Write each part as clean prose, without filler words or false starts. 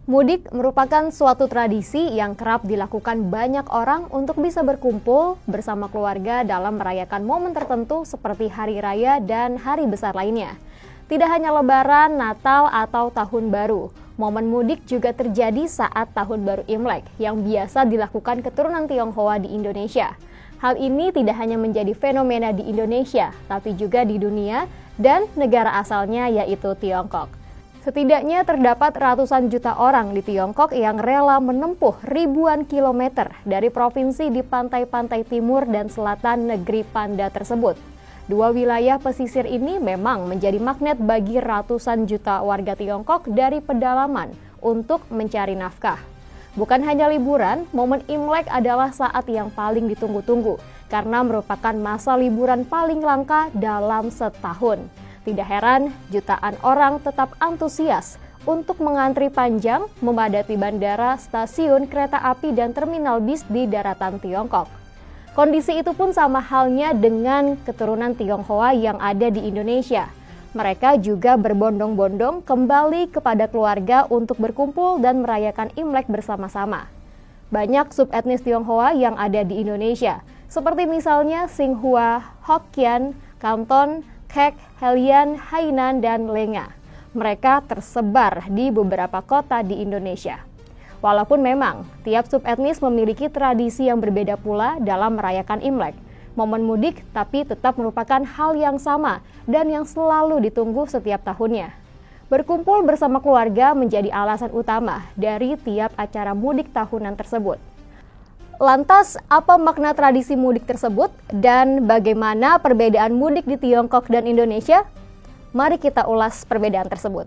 Mudik merupakan suatu tradisi yang kerap dilakukan banyak orang untuk bisa berkumpul bersama keluarga dalam merayakan momen tertentu seperti hari raya dan hari besar lainnya. Tidak hanya Lebaran, Natal, atau Tahun Baru, momen mudik juga terjadi saat Tahun Baru Imlek yang biasa dilakukan keturunan Tionghoa di Indonesia. Hal ini tidak hanya menjadi fenomena di Indonesia, tapi juga di dunia dan negara asalnya yaitu Tiongkok. Setidaknya terdapat ratusan juta orang di Tiongkok yang rela menempuh ribuan kilometer dari provinsi di pantai-pantai timur dan selatan negeri Panda tersebut. Dua wilayah pesisir ini memang menjadi magnet bagi ratusan juta warga Tiongkok dari pedalaman untuk mencari nafkah. Bukan hanya liburan, momen Imlek adalah saat yang paling ditunggu-tunggu karena merupakan masa liburan paling langka dalam setahun. Tidak heran, jutaan orang tetap antusias untuk mengantri panjang memadati bandara, stasiun, kereta api, dan terminal bis di daratan Tiongkok. Kondisi itu pun sama halnya dengan keturunan Tionghoa yang ada di Indonesia. Mereka juga berbondong-bondong kembali kepada keluarga untuk berkumpul dan merayakan Imlek bersama-sama. Banyak subetnis Tionghoa yang ada di Indonesia, seperti misalnya Singhua, Hokkien, Canton, Kek, Helian, Hainan, dan Lenga. Mereka tersebar di beberapa kota di Indonesia. Walaupun memang tiap subetnis memiliki tradisi yang berbeda pula dalam merayakan Imlek, momen mudik tapi tetap merupakan hal yang sama dan yang selalu ditunggu setiap tahunnya. Berkumpul bersama keluarga menjadi alasan utama dari tiap acara mudik tahunan tersebut. Lantas, apa makna tradisi mudik tersebut dan bagaimana perbedaan mudik di Tiongkok dan Indonesia? Mari kita ulas perbedaan tersebut.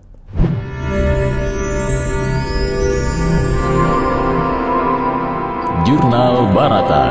Jurnal Barata.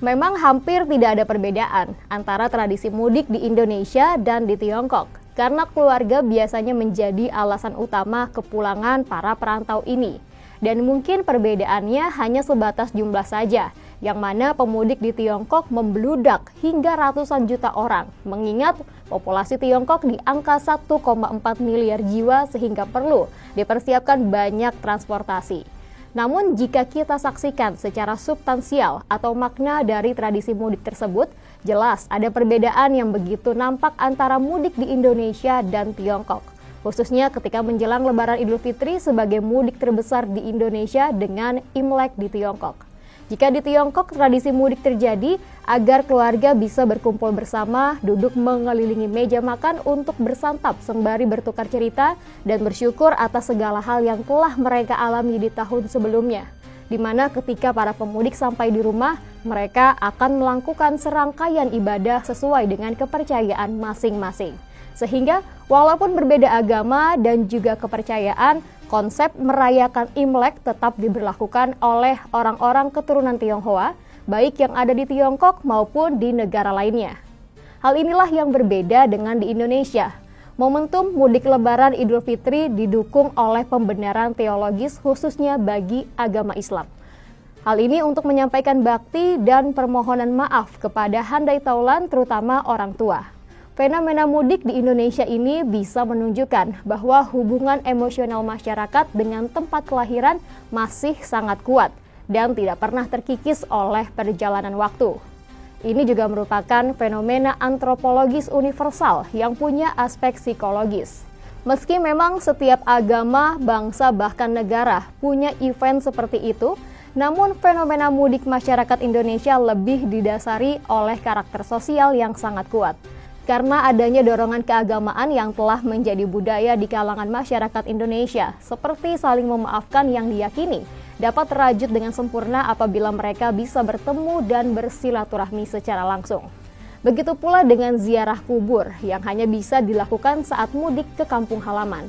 Memang hampir tidak ada perbedaan antara tradisi mudik di Indonesia dan di Tiongkok, karena keluarga biasanya menjadi alasan utama kepulangan para perantau ini. Dan mungkin perbedaannya hanya sebatas jumlah saja, yang mana pemudik di Tiongkok membludak hingga ratusan juta orang, mengingat populasi Tiongkok di angka 1,4 miliar jiwa sehingga perlu dipersiapkan banyak transportasi. Namun jika kita saksikan secara substansial atau makna dari tradisi mudik tersebut, jelas ada perbedaan yang begitu nampak antara mudik di Indonesia dan Tiongkok. Khususnya ketika menjelang Lebaran Idul Fitri sebagai mudik terbesar di Indonesia dengan Imlek di Tiongkok. Jika di Tiongkok tradisi mudik terjadi agar keluarga bisa berkumpul bersama, duduk mengelilingi meja makan untuk bersantap sembari bertukar cerita dan bersyukur atas segala hal yang telah mereka alami di tahun sebelumnya. Di mana ketika para pemudik sampai di rumah, mereka akan melakukan serangkaian ibadah sesuai dengan kepercayaan masing-masing. Sehingga walaupun berbeda agama dan juga kepercayaan, konsep merayakan Imlek tetap diberlakukan oleh orang-orang keturunan Tionghoa, baik yang ada di Tiongkok maupun di negara lainnya. Hal inilah yang berbeda dengan di Indonesia. Momentum mudik Lebaran Idul Fitri didukung oleh pembenaran teologis khususnya bagi agama Islam. Hal ini untuk menyampaikan bakti dan permohonan maaf kepada handai taulan terutama orang tua. Fenomena mudik di Indonesia ini bisa menunjukkan bahwa hubungan emosional masyarakat dengan tempat kelahiran masih sangat kuat dan tidak pernah terkikis oleh perjalanan waktu. Ini juga merupakan fenomena antropologis universal yang punya aspek psikologis. Meski memang setiap agama, bangsa, bahkan negara punya event seperti itu, namun fenomena mudik masyarakat Indonesia lebih didasari oleh karakter sosial yang sangat kuat. Karena adanya dorongan keagamaan yang telah menjadi budaya di kalangan masyarakat Indonesia, seperti saling memaafkan yang diyakini dapat terwujud dengan sempurna apabila mereka bisa bertemu dan bersilaturahmi secara langsung. Begitu pula dengan ziarah kubur yang hanya bisa dilakukan saat mudik ke kampung halaman.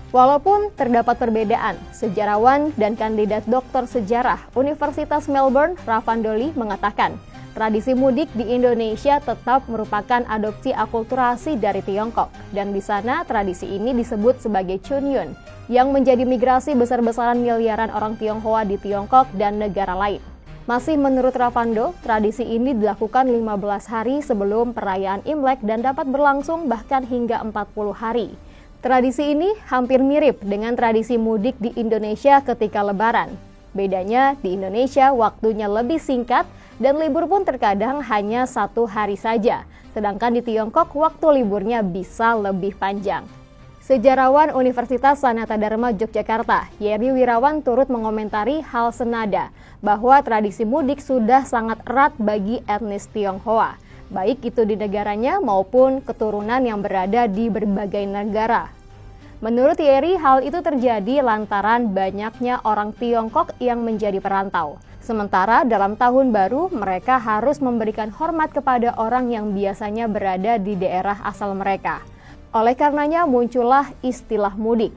Walaupun terdapat perbedaan, sejarawan dan kandidat doktor sejarah Universitas Melbourne, Ravandoli, mengatakan, tradisi mudik di Indonesia tetap merupakan adopsi akulturasi dari Tiongkok, dan di sana tradisi ini disebut sebagai Chunyun, yang menjadi migrasi besar-besaran miliaran orang Tionghoa di Tiongkok dan negara lain. Masih menurut Ravando, tradisi ini dilakukan 15 hari sebelum perayaan Imlek dan dapat berlangsung bahkan hingga 40 hari. Tradisi ini hampir mirip dengan tradisi mudik di Indonesia ketika Lebaran. Bedanya di Indonesia waktunya lebih singkat dan libur pun terkadang hanya 1 hari saja. Sedangkan di Tiongkok waktu liburnya bisa lebih panjang. Sejarawan Universitas Sanata Dharma Yogyakarta, Yeri Wirawan turut mengomentari hal senada bahwa tradisi mudik sudah sangat erat bagi etnis Tionghoa, baik itu di negaranya maupun keturunan yang berada di berbagai negara. Menurut Yeri, hal itu terjadi lantaran banyaknya orang Tiongkok yang menjadi perantau. Sementara dalam tahun baru, mereka harus memberikan hormat kepada orang yang biasanya berada di daerah asal mereka. Oleh karenanya muncullah istilah mudik.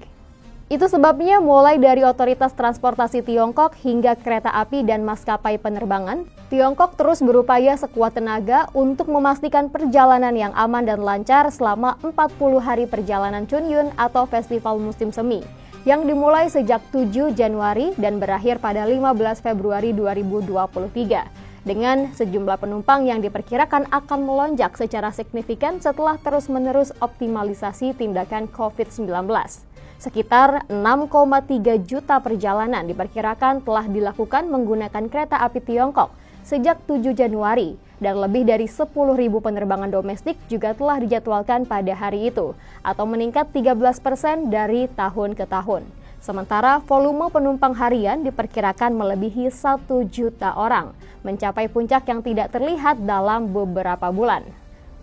Itu sebabnya mulai dari otoritas transportasi Tiongkok hingga kereta api dan maskapai penerbangan, Tiongkok terus berupaya sekuat tenaga untuk memastikan perjalanan yang aman dan lancar selama 40 hari perjalanan Chunyun atau Festival Musim Semi, yang dimulai sejak 7 Januari dan berakhir pada 15 Februari 2023. Dengan sejumlah penumpang yang diperkirakan akan melonjak secara signifikan setelah terus-menerus optimalisasi tindakan COVID-19. Sekitar 6,3 juta perjalanan diperkirakan telah dilakukan menggunakan kereta api Tiongkok sejak 7 Januari dan lebih dari 10.000 penerbangan domestik juga telah dijadwalkan pada hari itu atau meningkat 13% dari tahun ke tahun. Sementara volume penumpang harian diperkirakan melebihi 1 juta orang, mencapai puncak yang tidak terlihat dalam beberapa bulan.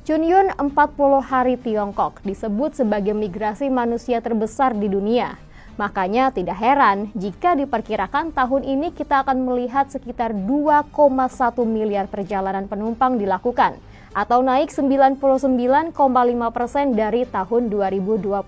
Chunyun 40 hari Tiongkok disebut sebagai migrasi manusia terbesar di dunia. Makanya tidak heran jika diperkirakan tahun ini kita akan melihat sekitar 2,1 miliar perjalanan penumpang dilakukan, atau naik 99,5% dari tahun 2022,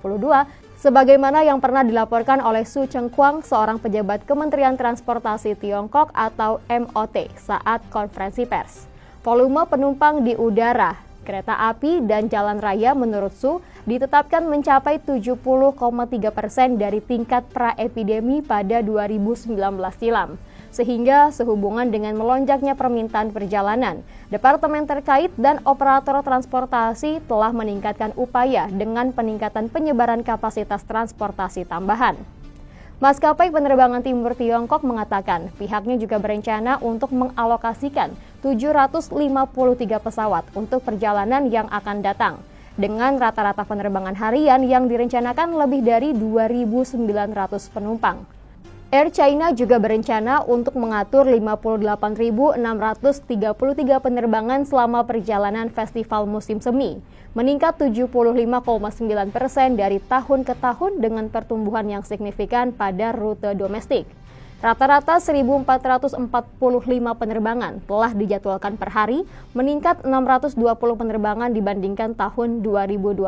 sebagaimana yang pernah dilaporkan oleh Su Chengquang, seorang pejabat Kementerian Transportasi Tiongkok atau MOT saat konferensi pers. Volume penumpang di udara, kereta api, dan jalan raya menurut Su ditetapkan mencapai 70,3% dari tingkat pra-epidemi pada 2019 silam. Sehingga sehubungan dengan melonjaknya permintaan perjalanan, departemen terkait dan operator transportasi telah meningkatkan upaya dengan peningkatan penyebaran kapasitas transportasi tambahan. Maskapai penerbangan Timur Tiongkok mengatakan pihaknya juga berencana untuk mengalokasikan 753 pesawat untuk perjalanan yang akan datang, dengan rata-rata penerbangan harian yang direncanakan lebih dari 2.900 penumpang. Air China juga berencana untuk mengatur 58.633 penerbangan selama perjalanan Festival Musim Semi, meningkat 75,9% dari tahun ke tahun dengan pertumbuhan yang signifikan pada rute domestik. Rata-rata 1.445 penerbangan telah dijadwalkan per hari, meningkat 620 penerbangan dibandingkan tahun 2022.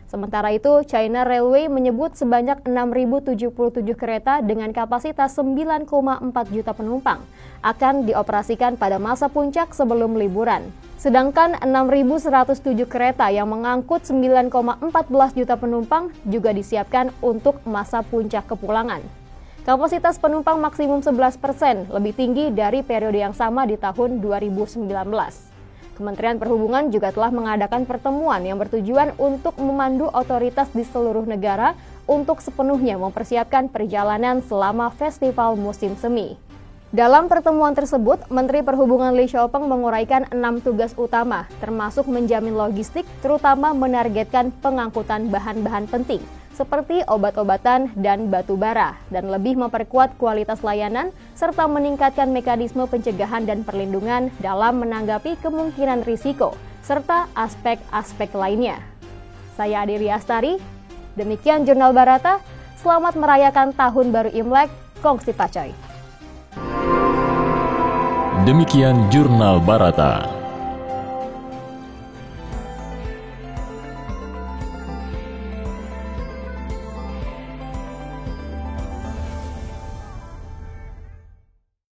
Sementara itu, China Railway menyebut sebanyak 6.077 kereta dengan kapasitas 9,4 juta penumpang akan dioperasikan pada masa puncak sebelum liburan. Sedangkan 6.107 kereta yang mengangkut 9,14 juta penumpang juga disiapkan untuk masa puncak kepulangan. Kapasitas penumpang maksimum 11%, lebih tinggi dari periode yang sama di tahun 2019. Kementerian Perhubungan juga telah mengadakan pertemuan yang bertujuan untuk memandu otoritas di seluruh negara untuk sepenuhnya mempersiapkan perjalanan selama Festival Musim Semi. Dalam pertemuan tersebut, Menteri Perhubungan Li Xiaopeng menguraikan 6 tugas utama, termasuk menjamin logistik, terutama menargetkan pengangkutan bahan-bahan penting, seperti obat-obatan dan batu bara, dan lebih memperkuat kualitas layanan, serta meningkatkan mekanisme pencegahan dan perlindungan dalam menanggapi kemungkinan risiko, serta aspek-aspek lainnya. Saya Adiri Astari, demikian Jurnal Barata, selamat merayakan Tahun Baru Imlek, Kongsi Pacoy. Demikian Jurnal Barata.